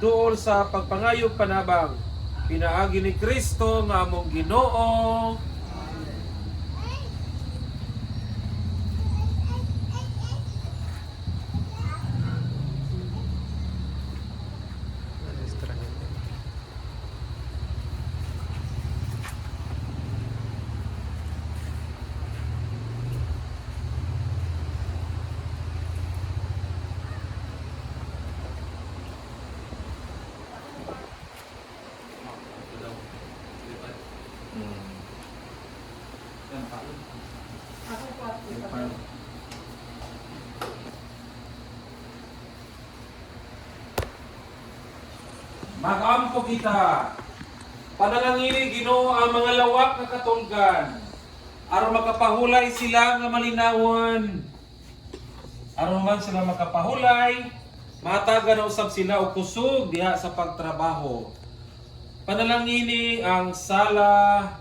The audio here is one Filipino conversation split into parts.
duol sa pagpangayog panabang pinaagi ni Kristo nga among Ginoo. Magampo kita. Panalangini Ginoo ang mga lawak nga katulgan aron makapahulay sila nga malinawon. Aron man sila makapahulay, matagan na usab sila og kusog diha sa pagtrabaho. Panalangini ang sala,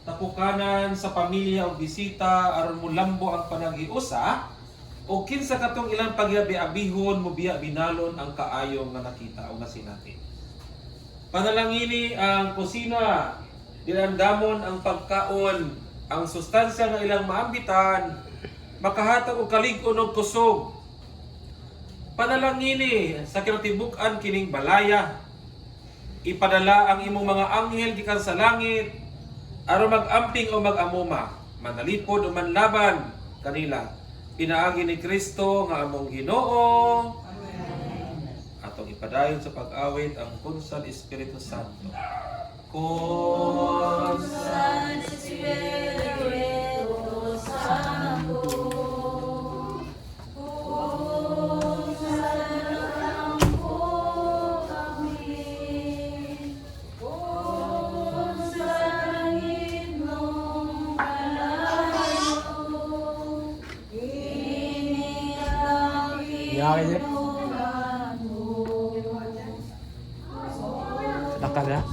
tapukanan sa pamilya o bisita aron mulambo ang panaghiusa o kinsa katong ilang pagyabi-abihon mo biya binalon ang kaayo nga nakita o nasinati. Panalangini ang kusina, dilandamon ang pagkaon, ang sustansya nga ilang maambitan, makahatag og kalig-on og kusog. Panalangini sa kinatibuk-an kining balaya, ipadala ang imong mga anghel gikan sa langit aron mag-amping o mag-amuma, manalipod o manlaban kanila. Pinaagi ni Kristo nga among Ginoo. Atong ipadayon sa pag-awit ang Kunsan Espiritu Santo. Kunsan Espiritu Santo, kunsan po kami, kunsan inyong kalayo, Nakala.